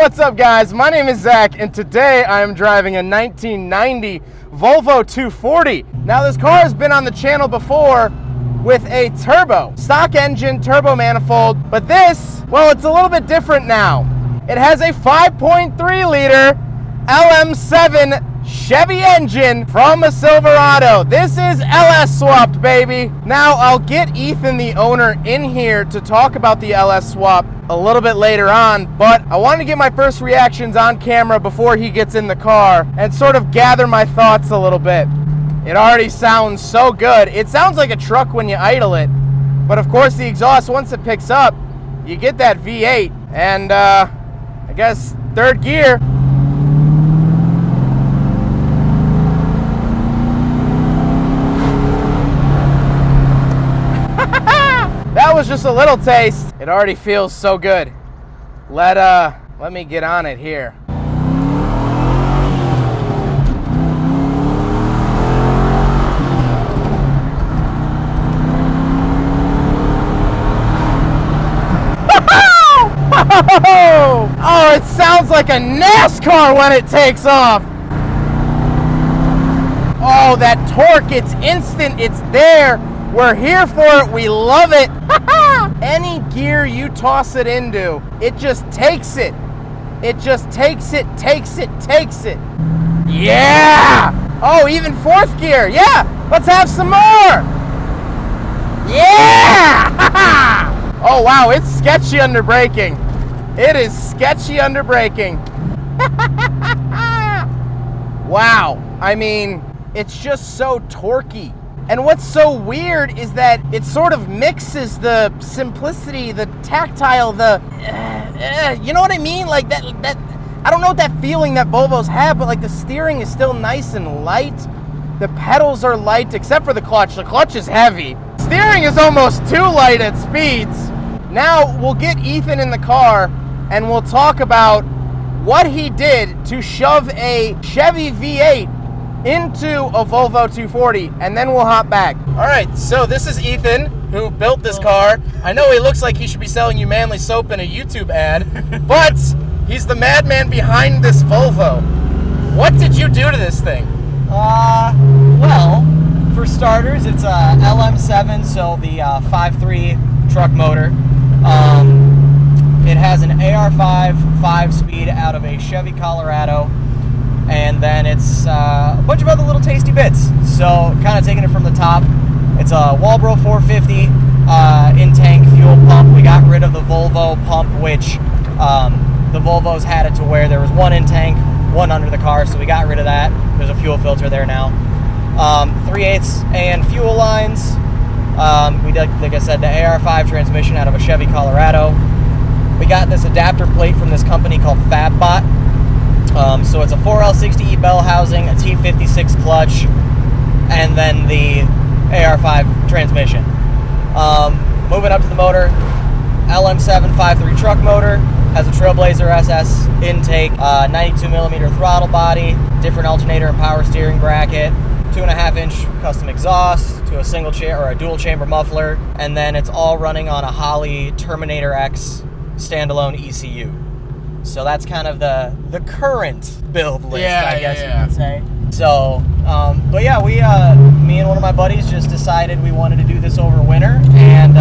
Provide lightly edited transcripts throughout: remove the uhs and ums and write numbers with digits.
What's up, guys? My name is Zach, and today I am driving a 1990 Volvo 240. Now, this car has been on the channel before with a turbo, stock engine, turbo manifold, but this, well, it's a little bit different now. It has a 5.3 liter LM7 Chevy engine from a Silverado. This is LS swapped, baby. Now, I'll get Ethan, the owner, in here to talk about the LS swap a little bit later on, but I wanted to get my first reactions on camera before he gets in the car and sort of gather my thoughts a little bit. It already sounds so good. It sounds like a truck when you idle it, but of course the exhaust, once it picks up, you get that V8, and I guess third gear. That was just a little taste. It already feels so good. Let me get on it here. Oh, it sounds like a NASCAR when it takes off. Oh, that torque, it's instant, it's there. We're here for it, we love it. Any gear you toss it into, it just takes it. It just takes it. Yeah! Oh, even fourth gear, yeah! Let's have some more! Yeah! Oh, wow, it's sketchy under braking. It is sketchy under braking. Wow, I mean, it's just so torquey. And what's so weird is that it sort of mixes the simplicity, the tactile, you know what I mean? Like that, I don't know what that feeling that Volvos have, but like the steering is still nice and light. The pedals are light, except for the clutch. The clutch is heavy. Steering is almost too light at speeds. Now we'll get Ethan in the car and we'll talk about what he did to shove a Chevy V8 into a Volvo 240, and then we'll hop back. All right, so this is Ethan, who built this car. I know he looks like he should be selling you manly soap in a YouTube ad, but he's the madman behind this Volvo. What did you do to this thing? Well, for starters, it's a LM7, so the 5.3 truck motor. It has an AR5 5-speed out of a Chevy Colorado. And then it's a bunch of other little tasty bits. So kind of taking it from the top, it's a Walbro 450 in-tank fuel pump. We got rid of the Volvo pump, which the Volvos had it to where there was one in-tank, one under the car, so we got rid of that. There's a fuel filter there now. 3/8 AN fuel lines. We did, like I said, the AR5 transmission out of a Chevy Colorado. We got this adapter plate from this company called FabBot. So it's a 4L60E bell housing, a T56 clutch, and then the AR5 transmission. Moving up to the motor, LM7 5.3 truck motor, has a Trailblazer SS intake, 92mm throttle body, different alternator and power steering bracket, 2.5-inch custom exhaust to a single or a dual chamber muffler, and then it's all running on a Holley Terminator X standalone ECU. So that's kind of the current build list, I guess you could say. So, but yeah, we, me and one of my buddies just decided we wanted to do this over winter, and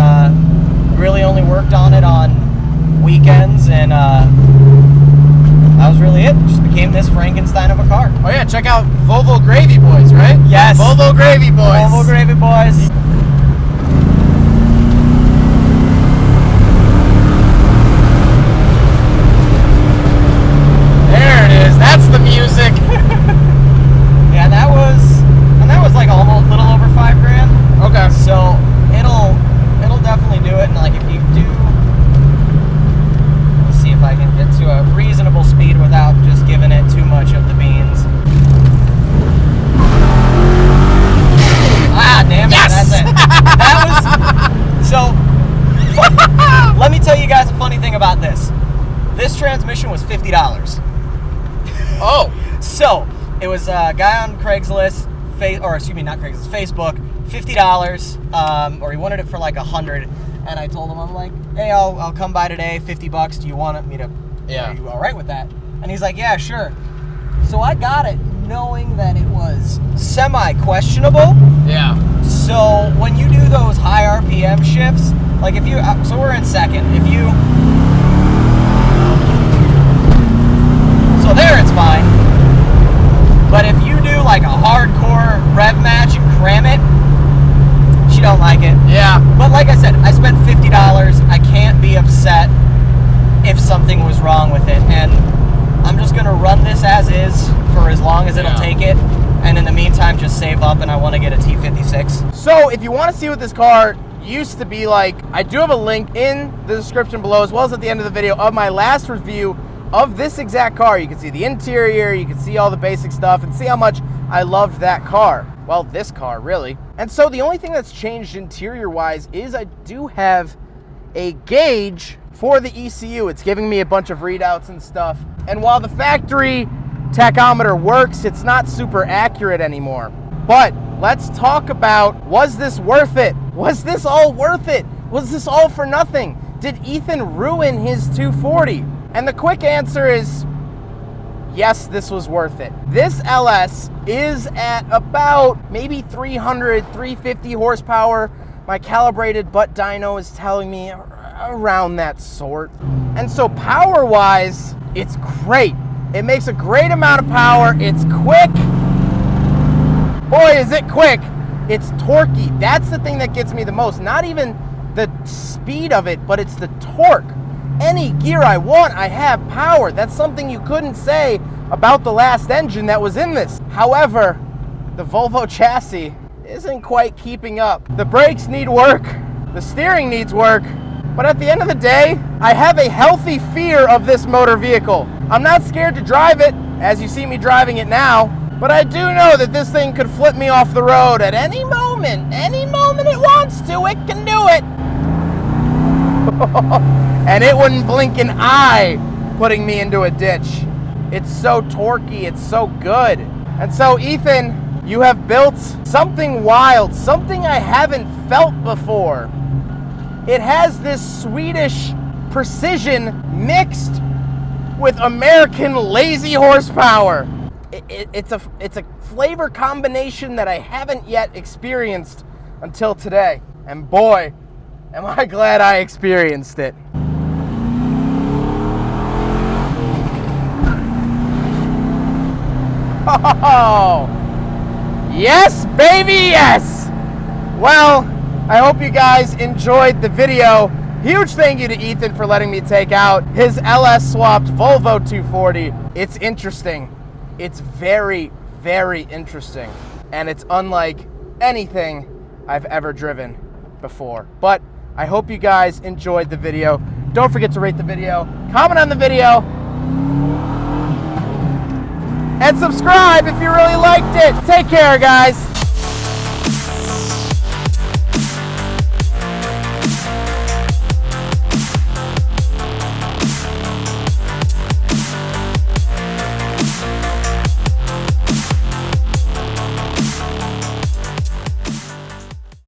really only worked on it on weekends, and that was really it. Just became this Frankenstein of a car. Oh yeah, check out Volvo Gravy Boys, right? Yes. Volvo Gravy Boys. Volvo Gravy Boys. That's the music. Yeah, that was like almost a little over $5,000. Okay. So it'll definitely do it. And like if you do, let's see if I can get to a reasonable speed without just giving it too much of the beans. Ah, damn it! Yes! That's it. That was so. Let me tell you guys a funny thing about this. This transmission was $50. Oh. So, it was a guy on Craigslist, not Craigslist, Facebook, $50, or he wanted it for like $100, and I told him, I'm like, hey, I'll come by today, $50, do you want me to Yeah. Are you all right with that? And he's like, yeah, sure. So I got it knowing that it was semi-questionable. Yeah. So when you do those high RPM shifts, like if you, so we're in second, if you, so there it's fine. But if you do like a hardcore rev match and cram it, she don't like it. Yeah. But like I said, I spent $50. I can't be upset if something was wrong with it. And I'm just going to run this as is for as long as it'll take it. And in the meantime, just save up, and I want to get a T56. So if you want to see what this car used to be like, I do have a link in the description below, as well as at the end of the video, of my last review of this exact car. You can see the interior, you can see all the basic stuff, and see how much I loved that car. Well, this car, really. And so the only thing that's changed interior-wise is I do have a gauge for the ECU. It's giving me a bunch of readouts and stuff. And while the factory tachometer works, it's not super accurate anymore. But let's talk about, was this worth it? Was this all worth it? Was this all for nothing? Did Ethan ruin his 240? And the quick answer is, yes, this was worth it. This LS is at about maybe 300, 350 horsepower. My calibrated butt dyno is telling me around that sort. And so power-wise, it's great. It makes a great amount of power. It's quick. Boy, is it quick. It's torquey. That's the thing that gets me the most. Not even the speed of it, but it's the torque. Any gear I want, I have power. That's something you couldn't say about the last engine that was in this. However, the Volvo chassis isn't quite keeping up. The brakes need work. The steering needs work. But at the end of the day, I have a healthy fear of this motor vehicle. I'm not scared to drive it, as you see me driving it now, but I do know that this thing could flip me off the road at any moment. Any moment it wants to, it can do it. And it wouldn't blink an eye putting me into a ditch. It's so torquey, it's so good. And so Ethan, you have built something wild, something I haven't felt before. It has this Swedish precision mixed with American lazy horsepower. It's a flavor combination that I haven't yet experienced until today. And boy, am I glad I experienced it. Oh, yes, baby, yes. Well, I hope you guys enjoyed the video. Huge thank you to Ethan for letting me take out his LS swapped Volvo 240. It's interesting. It's very, very interesting. And it's unlike anything I've ever driven before. But I hope you guys enjoyed the video. Don't forget to rate the video, comment on the video, and subscribe if you really liked it. Take care, guys.